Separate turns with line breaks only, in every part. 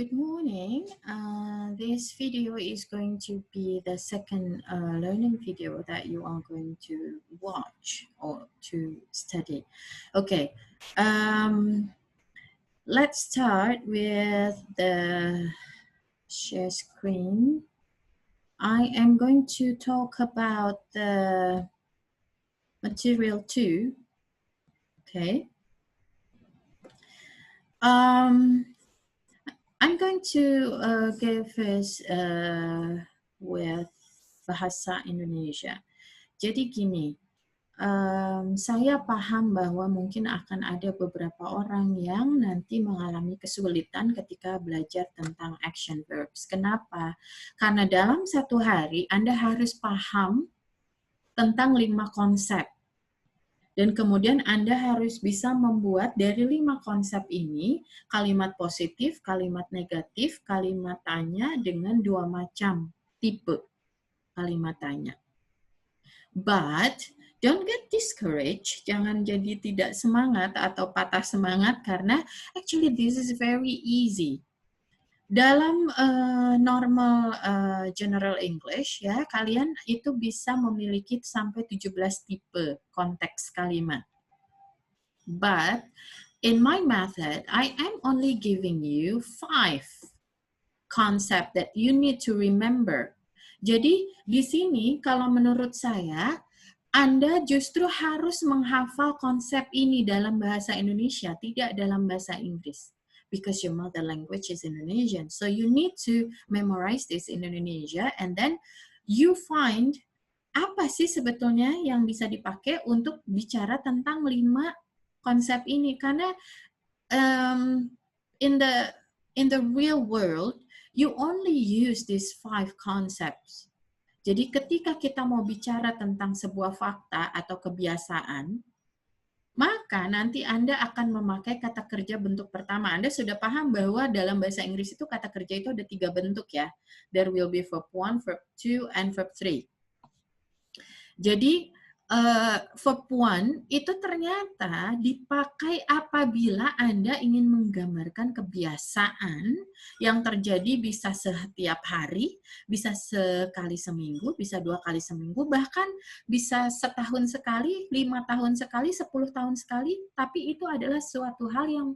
good morning. This video is going to be the second learning video that you are going to watch or to study. Okay, let's start with the share screen. I am going to talk about the material 2. Okay. I'm going to go first with bahasa Indonesia. Jadi gini, saya paham bahwa mungkin akan ada beberapa orang yang nanti mengalami kesulitan ketika belajar tentang action verbs. Kenapa? Karena dalam satu hari Anda harus paham tentang 5 konsep. Dan kemudian Anda harus bisa membuat dari 5 konsep ini kalimat positif, kalimat negatif, kalimat tanya dengan 2 macam tipe kalimat tanya. But don't get discouraged, jangan jadi tidak semangat atau patah semangat karena actually this is very easy. Dalam normal general English ya, kalian itu bisa memiliki sampai 17 tipe konteks kalimat. But in my method, I am only giving you 5 concept that you need to remember. Jadi di sini kalau menurut saya Anda justru harus menghafal konsep ini dalam bahasa Indonesia, tidak dalam bahasa Inggris. Because your mother language is Indonesian. So you need to memorize this in Indonesia and then you find apa sih sebetulnya yang bisa dipakai untuk bicara tentang 5 konsep ini. Karena in the real world, you only use these 5 concepts. Jadi ketika kita mau bicara tentang sebuah fakta atau kebiasaan, maka nanti Anda akan memakai kata kerja bentuk pertama. Anda sudah paham bahwa dalam bahasa Inggris itu kata kerja itu ada 3 bentuk ya. There will be verb 1, verb 2, and verb 3. Jadi verb 1 itu ternyata dipakai apabila Anda ingin menggambarkan kebiasaan yang terjadi bisa setiap hari, bisa sekali seminggu, bisa 2 kali seminggu, bahkan bisa setahun sekali, 5 tahun sekali, 10 tahun sekali, tapi itu adalah suatu hal yang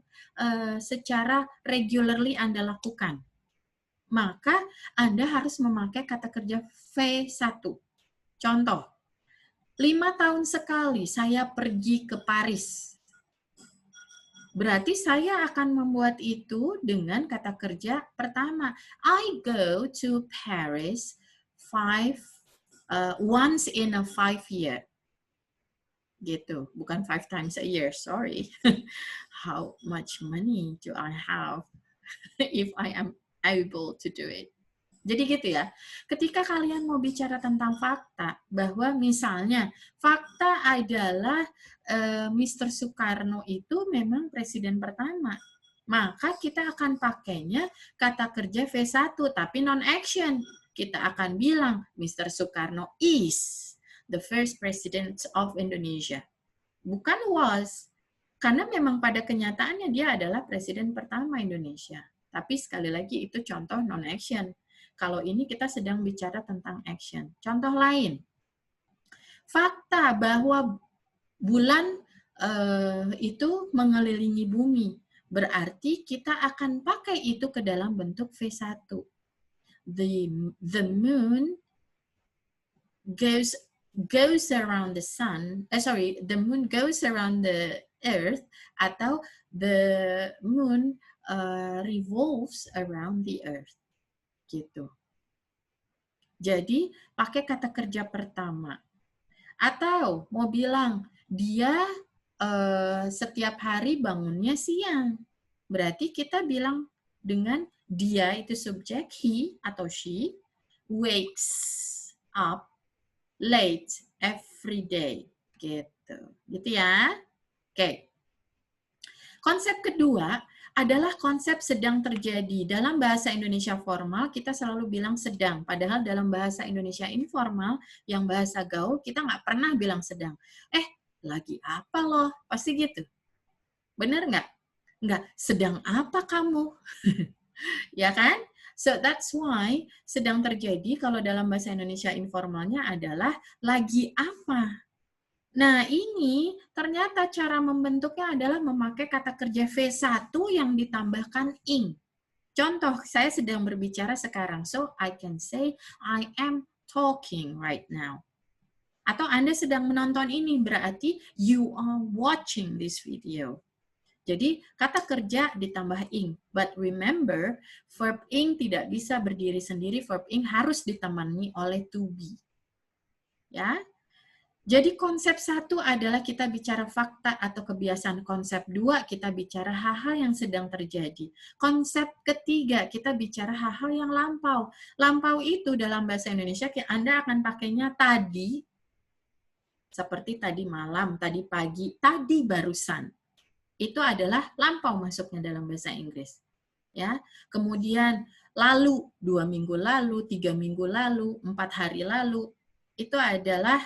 secara regularly Anda lakukan. Maka Anda harus memakai kata kerja V1. Contoh, 5 tahun sekali saya pergi ke Paris. Berarti saya akan membuat itu dengan kata kerja pertama. I go to Paris once in a 5 year. Gitu, bukan 5 times a year, sorry. How much money do I have if I am able to do it? Jadi gitu ya, ketika kalian mau bicara tentang fakta, bahwa misalnya fakta adalah Mr. Soekarno itu memang presiden pertama, maka kita akan pakainya kata kerja V1, tapi non-action. Kita akan bilang, Mr. Soekarno is the first president of Indonesia. Bukan was, karena memang pada kenyataannya dia adalah presiden pertama Indonesia. Tapi sekali lagi itu contoh non-action. Kalau ini kita sedang bicara tentang action. Contoh lain, fakta bahwa bulan itu mengelilingi bumi. Berarti kita akan pakai itu ke dalam bentuk V1. The moon goes around the sun. The moon goes around the earth, atau the moon revolves around the earth. Gitu. Jadi pakai kata kerja pertama. Atau mau bilang dia setiap hari bangunnya siang. Berarti kita bilang dengan dia itu subjek, he atau she wakes up late every day. Gitu. Gitu ya. Oke. Konsep kedua adalah konsep sedang terjadi. Dalam bahasa Indonesia formal, kita selalu bilang sedang. Padahal dalam bahasa Indonesia informal, yang bahasa gaul, kita nggak pernah bilang sedang. Lagi apa loh? Pasti gitu. Bener nggak? Nggak, sedang apa kamu? Ya kan? So that's why sedang terjadi kalau dalam bahasa Indonesia informalnya adalah lagi apa. Nah, ini ternyata cara membentuknya adalah memakai kata kerja V1 yang ditambahkan ing. Contoh, saya sedang berbicara sekarang. So, I can say, I am talking right now. Atau Anda sedang menonton ini, berarti you are watching this video. Jadi, kata kerja ditambah ing. But remember, verb ing tidak bisa berdiri sendiri. Verb ing harus ditemani oleh to be. Ya. Jadi konsep satu adalah kita bicara fakta atau kebiasaan. Konsep dua, kita bicara hal-hal yang sedang terjadi. Konsep ketiga, kita bicara hal-hal yang lampau. Lampau itu dalam bahasa Indonesia, Anda akan pakainya tadi, seperti tadi malam, tadi pagi, tadi barusan. Itu adalah lampau masuknya dalam bahasa Inggris. Ya, kemudian lalu, 2 minggu lalu, 3 minggu lalu, 4 hari lalu, itu adalah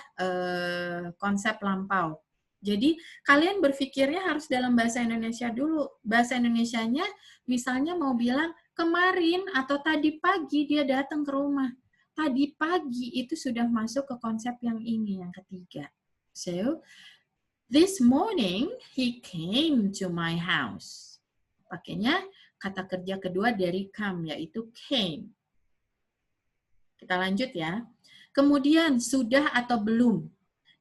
konsep lampau. Jadi kalian berpikirnya harus dalam bahasa Indonesia dulu. Bahasa Indonesianya misalnya mau bilang kemarin atau tadi pagi dia datang ke rumah. Tadi pagi itu sudah masuk ke konsep yang ini, yang ketiga. So, this morning he came to my house. Pakainya kata kerja kedua dari come, yaitu came. Kita lanjut ya. Kemudian sudah atau belum.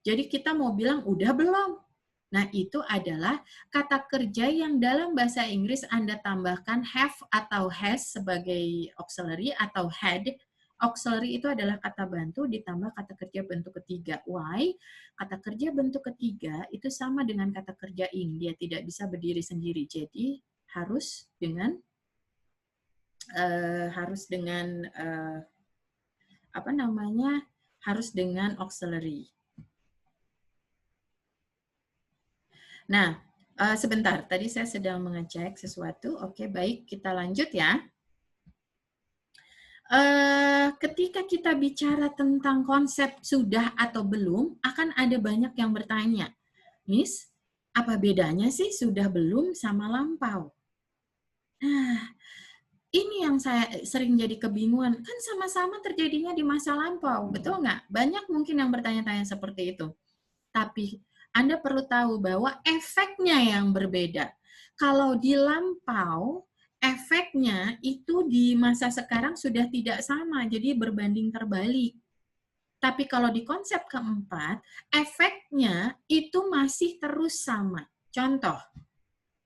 Jadi kita mau bilang udah belum. Nah, itu adalah kata kerja yang dalam bahasa Inggris Anda tambahkan have atau has sebagai auxiliary atau had. Auxiliary itu adalah kata bantu ditambah kata kerja bentuk ketiga. Why? Kata kerja bentuk ketiga itu sama dengan kata kerja ing. Dia tidak bisa berdiri sendiri. Jadi harus dengan harus dengan auxiliary. Nah, sebentar, tadi saya sedang mengecek sesuatu. Oke, baik, kita lanjut ya. Ketika kita bicara tentang konsep sudah atau belum, akan ada banyak yang bertanya, Miss, apa bedanya sih sudah belum sama lampau? Nah, ini yang saya sering jadi kebingungan. Kan sama-sama terjadinya di masa lampau, betul nggak? Banyak mungkin yang bertanya-tanya seperti itu. Tapi Anda perlu tahu bahwa efeknya yang berbeda. Kalau di lampau, efeknya itu di masa sekarang sudah tidak sama, jadi berbanding terbalik. Tapi kalau di konsep keempat, efeknya itu masih terus sama. Contoh,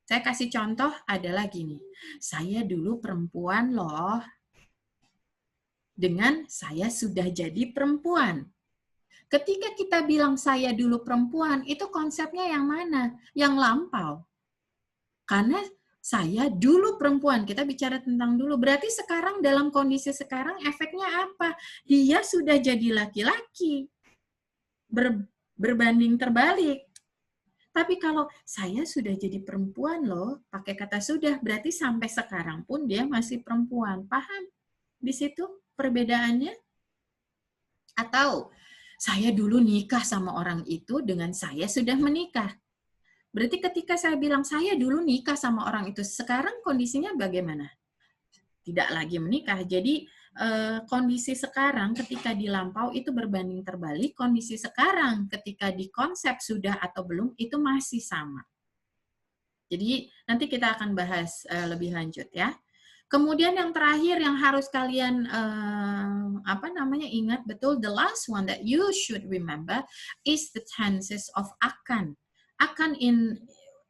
saya kasih contoh adalah gini, saya dulu perempuan loh, dengan saya sudah jadi perempuan. Ketika kita bilang saya dulu perempuan, itu konsepnya yang mana? Yang lampau. Karena saya dulu perempuan, kita bicara tentang dulu. Berarti sekarang dalam kondisi sekarang efeknya apa? Dia sudah jadi laki-laki. Berbanding terbalik. Tapi kalau saya sudah jadi perempuan loh, pakai kata sudah, berarti sampai sekarang pun dia masih perempuan. Paham di situ perbedaannya? Atau saya dulu nikah sama orang itu dengan saya sudah menikah. Berarti ketika saya bilang saya dulu nikah sama orang itu, sekarang kondisinya bagaimana? Tidak lagi menikah. Jadi kondisi sekarang ketika di lampau itu berbanding terbalik, kondisi sekarang ketika di konsep sudah atau belum itu masih sama. Jadi nanti kita akan bahas lebih lanjut ya. Kemudian yang terakhir yang harus kalian ingat betul, the last one that you should remember is the tenses of akan. Akan in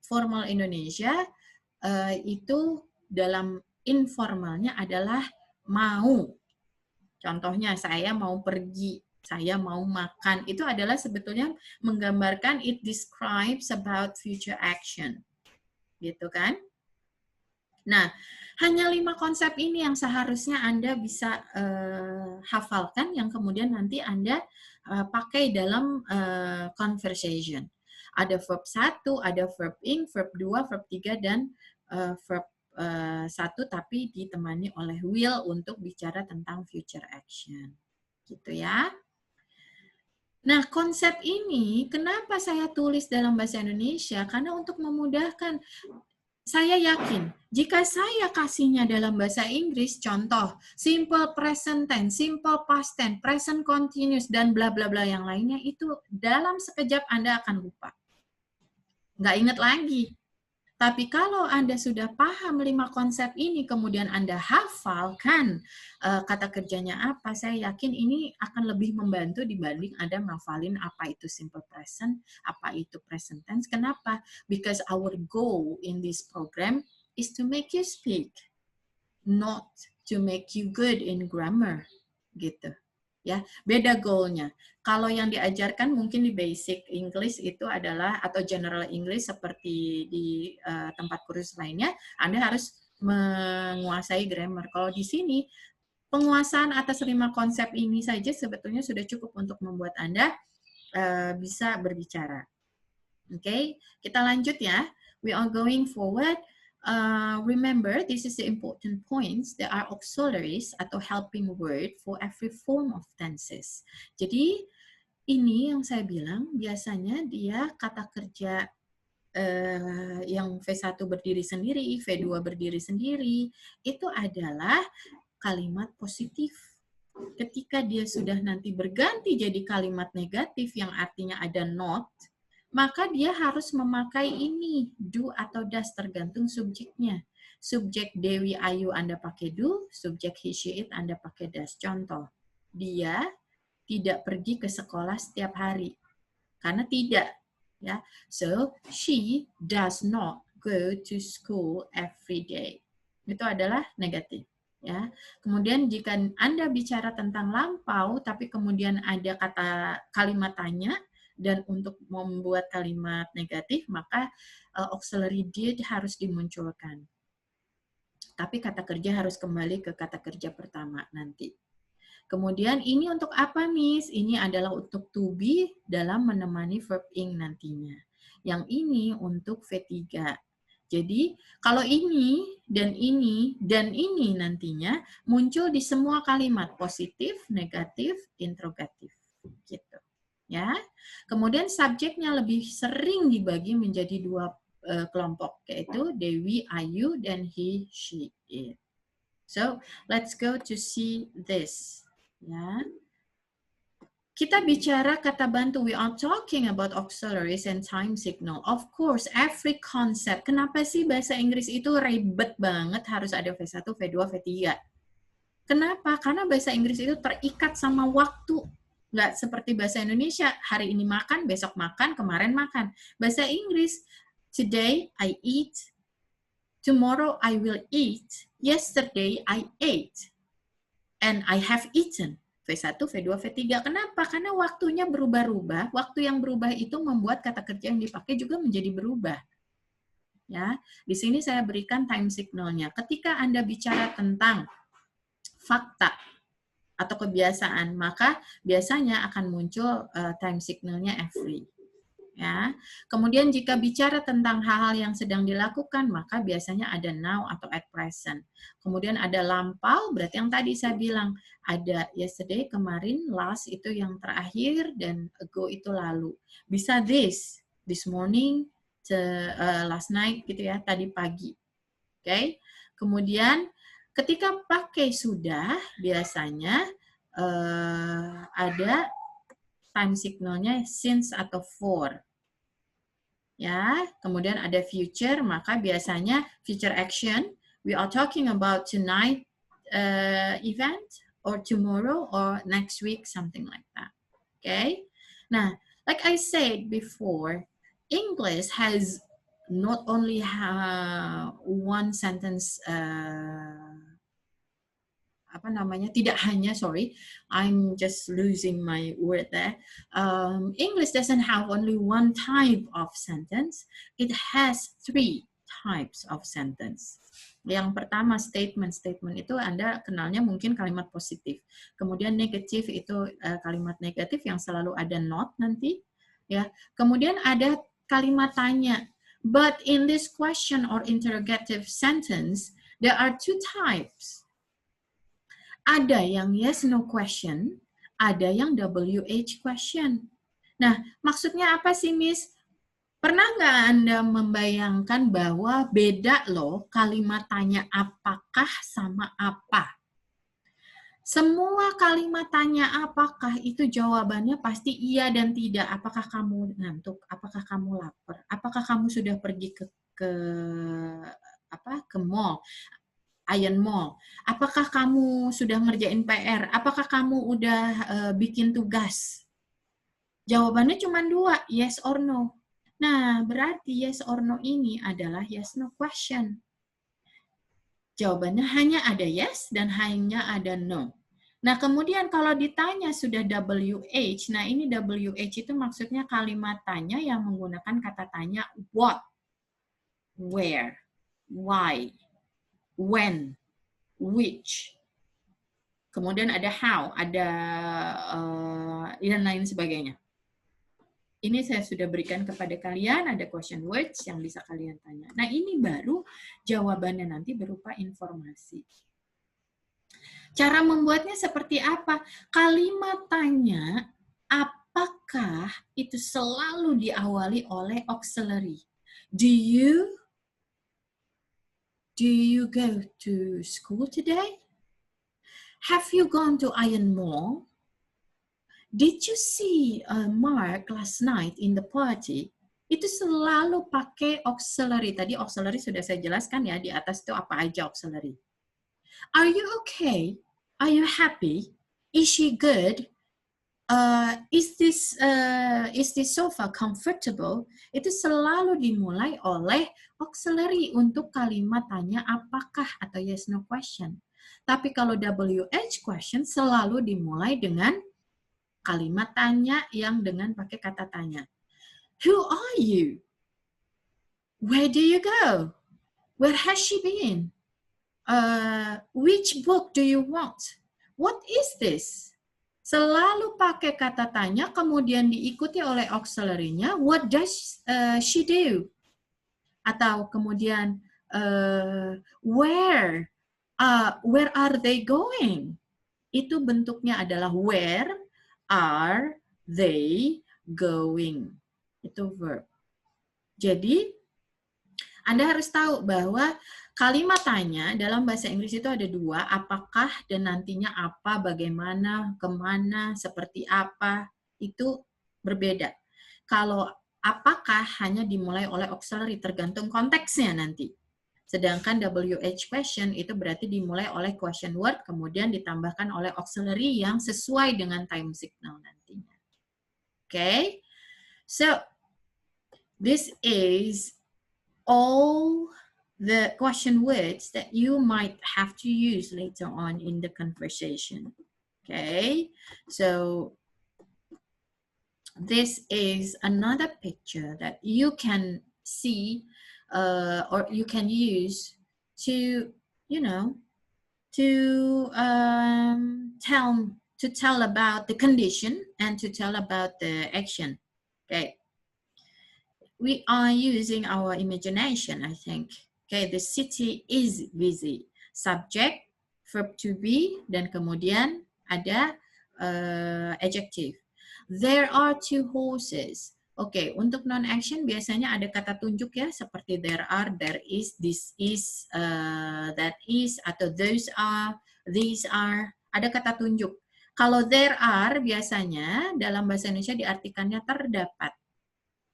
formal Indonesia itu dalam informalnya adalah mau. Contohnya saya mau pergi, saya mau makan. Itu adalah sebetulnya menggambarkan it describes about future action. Gitu kan? Nah, hanya 5 konsep ini yang seharusnya Anda bisa hafalkan, yang kemudian nanti Anda pakai dalam conversation. Ada verb 1, ada verb ing, verb 2, verb 3, dan verb 1, tapi ditemani oleh will untuk bicara tentang future action. Gitu ya. Nah, konsep ini, kenapa saya tulis dalam bahasa Indonesia? Karena untuk memudahkan. saya yakin jika saya kasihnya dalam bahasa Inggris, contoh simple present tense, simple past tense, present continuous, dan bla bla bla yang lainnya, itu dalam sekejap Anda akan lupa. Nggak ingat lagi. Tapi kalau Anda sudah paham 5 konsep ini, kemudian Anda hafalkan kata kerjanya apa, saya yakin ini akan lebih membantu dibanding Anda ngafalin apa itu simple present, apa itu present tense. Kenapa? Because our goal in this program is to make you speak, not to make you good in grammar. Gitu. Ya, beda goalnya. Kalau yang diajarkan mungkin di basic English itu adalah atau general English seperti di tempat kursus lainnya, Anda harus menguasai grammar. Kalau di sini penguasaan atas 5 konsep ini saja sebetulnya sudah cukup untuk membuat Anda bisa berbicara. Oke, kita lanjut ya. We are going forward. Remember, this is the important points. There are auxiliaries atau helping word for every form of tenses. Jadi ini yang saya bilang biasanya dia kata kerja yang V1 berdiri sendiri, V2 berdiri sendiri, itu adalah kalimat positif. Ketika dia sudah nanti berganti jadi kalimat negatif yang artinya ada not, maka dia harus memakai ini, do atau does, tergantung subjeknya. Subjek Dewi Ayu Anda pakai do, subjek he, she, it Anda pakai does. Contoh, dia tidak pergi ke sekolah setiap hari. Karena tidak. Ya. So, she does not go to school every day. Itu adalah negatif. Ya. Kemudian jika Anda bicara tentang lampau, tapi kemudian ada kalimat tanya, dan untuk membuat kalimat negatif, maka auxiliary did harus dimunculkan. Tapi kata kerja harus kembali ke kata kerja pertama nanti. Kemudian ini untuk apa, Miss? Ini adalah untuk to be dalam menemani verb ing nantinya. Yang ini untuk V3. Jadi, kalau ini dan ini nantinya muncul di semua kalimat positif, negatif, interrogatif. Gitu. Ya. Kemudian subjeknya lebih sering dibagi menjadi 2 kelompok, yaitu Dewi, Ayu, dan he, she, it. So, let's go to see this. Ya. Kita bicara kata bantu. We are talking about auxiliaries and time signal. Of course, every concept. Kenapa sih bahasa Inggris itu ribet banget harus ada V1, V2, V3? Kenapa? Karena bahasa Inggris itu terikat sama waktu. Nggak seperti bahasa Indonesia, hari ini makan, besok makan, kemarin makan. Bahasa Inggris, today I eat, tomorrow I will eat, yesterday I ate, and I have eaten. V1, V2, V3. Kenapa? Karena waktunya berubah-ubah. Waktu yang berubah itu membuat kata kerja yang dipakai juga menjadi berubah. Ya, di sini saya berikan time signal-nya. Ketika Anda bicara tentang fakta atau kebiasaan, maka biasanya akan muncul time signal-nya every. Ya. Kemudian jika bicara tentang hal-hal yang sedang dilakukan, maka biasanya ada now atau at present. Kemudian ada lampau, berarti yang tadi saya bilang, ada yesterday, kemarin, last itu yang terakhir, dan ago itu lalu. Bisa this morning, last night, gitu ya, tadi pagi. Oke. Kemudian ketika pakai sudah, biasanya ada time signalnya since atau for. Ya, kemudian ada future, maka biasanya future action. We are talking about tonight event, or tomorrow, or next week, something like that. Okay. Nah, like I said before, English has not only one sentence tidak hanya, I'm just losing my word there. English doesn't have only one type of sentence, it has 3 types of sentence. Yang pertama statement itu Anda kenalnya mungkin kalimat positif. Kemudian negatif itu kalimat negatif yang selalu ada not nanti, ya. Kemudian ada kalimat tanya. But in this question or interrogative sentence, there are 2 types. Ada yang yes no question, ada yang WH question. Nah, maksudnya apa sih, Miss? Pernah nggak Anda membayangkan bahwa beda loh kalimat tanya apakah sama apa? Semua kalimat tanya apakah itu jawabannya pasti iya dan tidak. Apakah kamu ngantuk? Apakah kamu lapar? Apakah kamu sudah pergi ke mall, Iron Mall? Apakah kamu sudah ngerjain PR? Apakah kamu udah bikin tugas? Jawabannya cuma dua, yes or no. Nah, berarti yes or no ini adalah yes no question. Jawabannya hanya ada yes dan hanya ada no. Nah, kemudian kalau ditanya sudah WH, nah ini WH itu maksudnya kalimat tanya yang menggunakan kata tanya what, where, why, when, which. Kemudian ada how, ada dan lain sebagainya. Ini saya sudah berikan kepada kalian, ada question words yang bisa kalian tanya. Nah, ini baru jawabannya nanti berupa informasi. Cara membuatnya seperti apa? Kalimat tanya, apakah itu selalu diawali oleh auxiliary. Do you go to school today? Have you gone to Iron Mall? Did you see Mark last night in the party? Itu selalu pakai auxiliary. Tadi auxiliary sudah saya jelaskan ya, di atas itu apa aja auxiliary. Are you okay? Are you happy? Is she good? Is this sofa comfortable? Itu selalu dimulai oleh auxiliary untuk kalimat tanya apakah atau yes no question. Tapi kalau WH question selalu dimulai dengan kalimat tanya yang dengan pakai kata tanya. Who are you? Where do you go? Where has she been? Which book do you want? What is this? Selalu pakai kata tanya, kemudian diikuti oleh auxiliary-nya, what does she do? Atau kemudian, where are they going? Itu bentuknya adalah where are they going? Itu verb. Jadi, Anda harus tahu bahwa kalimat tanya dalam bahasa Inggris itu ada dua, apakah dan nantinya apa, bagaimana, kemana, seperti apa, itu berbeda. Kalau apakah hanya dimulai oleh auxiliary, tergantung konteksnya nanti. Sedangkan WH question itu berarti dimulai oleh question word, kemudian ditambahkan oleh auxiliary yang sesuai dengan time signal nantinya. Okay? So, this is all the question words that you might have to use later on in the conversation. Okay? So, this is another picture that you can see or you can use to, tell about the condition and to tell about the action. Okay. We are using our imagination, I think. Okay, the city is busy. Subject, verb to be, dan kemudian ada adjective. There are 2 horses. Oke, untuk non-action biasanya ada kata tunjuk ya, seperti there are, there is, this is, that is, atau those are, these are. Ada kata tunjuk. Kalau there are biasanya dalam bahasa Indonesia diartikannya terdapat.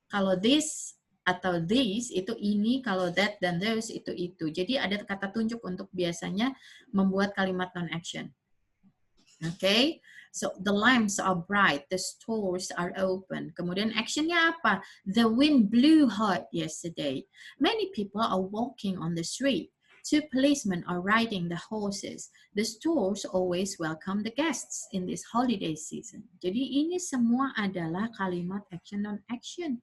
Kalau this atau these itu ini, kalau that dan those itu itu. Jadi ada kata tunjuk untuk biasanya membuat kalimat non-action. Okay? So, the lamps are bright, the stores are open. Kemudian actionnya apa? The wind blew hard yesterday. Many people are walking on the street. 2 policemen are riding the horses. The stores always welcome the guests in this holiday season. Jadi ini semua adalah kalimat action non-action.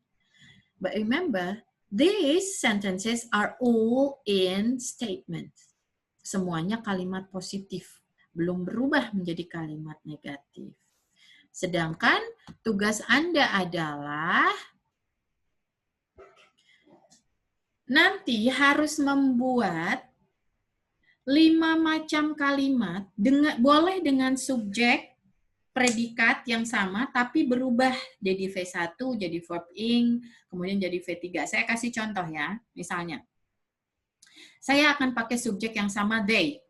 But remember, these sentences are all in statements. Semuanya kalimat positif. Belum berubah menjadi kalimat negatif. Sedangkan tugas Anda adalah nanti harus membuat 5 macam kalimat, boleh dengan subjek, predikat yang sama tapi berubah jadi V1, jadi verb ing, kemudian jadi V3. Saya kasih contoh ya, misalnya. Saya akan pakai subjek yang sama they.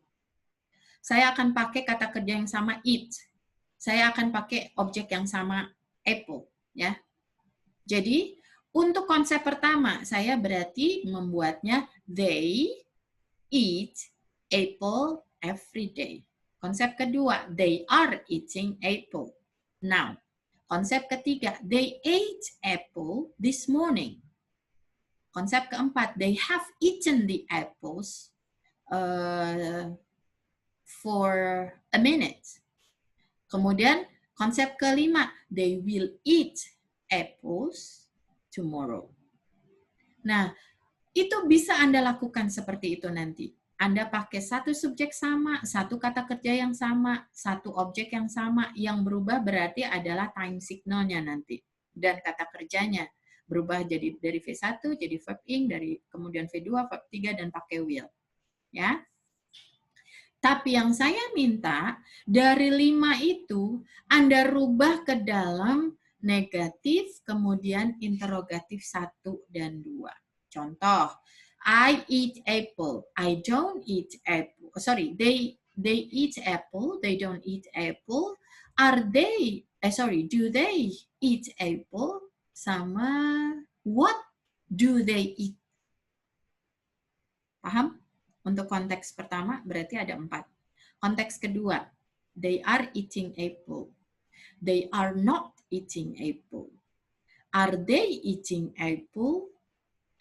Saya akan pakai kata kerja yang sama eat. Saya akan pakai objek yang sama apple, ya. Jadi, untuk konsep pertama, saya berarti membuatnya they eat apple every day. Konsep kedua, they are eating apple. Now, konsep ketiga, they ate apple this morning. Konsep keempat, they have eaten the apples for a minute. Kemudian konsep kelima, they will eat apples tomorrow. Nah, itu bisa Anda lakukan seperti itu nanti. Anda pakai satu subjek sama, satu kata kerja yang sama, satu objek yang sama, yang berubah berarti adalah time signalnya nanti. Dan kata kerjanya berubah jadi dari V1 jadi verb ing, dari kemudian V2, verb 3 dan pakai will. Ya. Tapi yang saya minta dari 5 itu Anda rubah ke dalam negatif kemudian interrogatif 1 dan 2. Contoh, I eat apple. I don't eat apple. Sorry, they eat apple. They don't eat apple. Are they? Do they eat apple? Sama what do they eat? Paham? Untuk konteks pertama berarti ada 4. Konteks kedua, they are eating apple. They are not eating apple. Are they eating apple?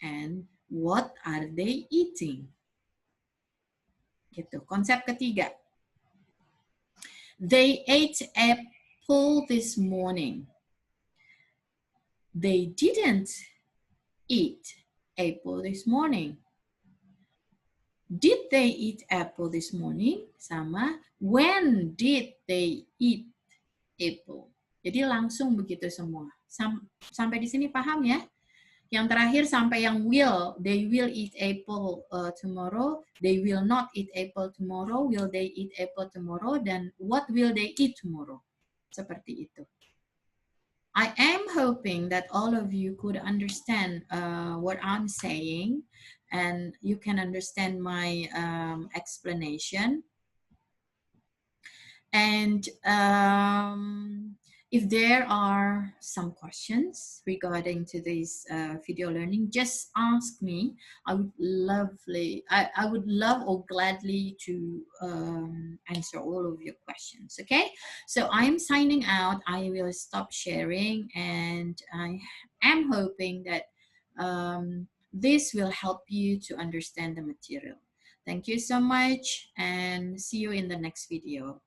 And what are they eating? Gitu. Konsep ketiga. They ate apple this morning. They didn't eat apple this morning. Did they eat apple this morning? Sama when did they eat apple? Jadi langsung begitu semua. Sampai di sini paham ya? Yang terakhir sampai yang will, they will eat apple tomorrow, they will not eat apple tomorrow, will they eat apple tomorrow, dan what will they eat tomorrow. Seperti itu. I am hoping that all of you could understand what I'm saying and you can understand my explanation. And if there are some questions regarding to this video learning, just ask me. I would love or gladly to answer all of your questions. Okay, so I'm signing out. I will stop sharing, and I am hoping that this will help you to understand the material. Thank you so much, and see you in the next video.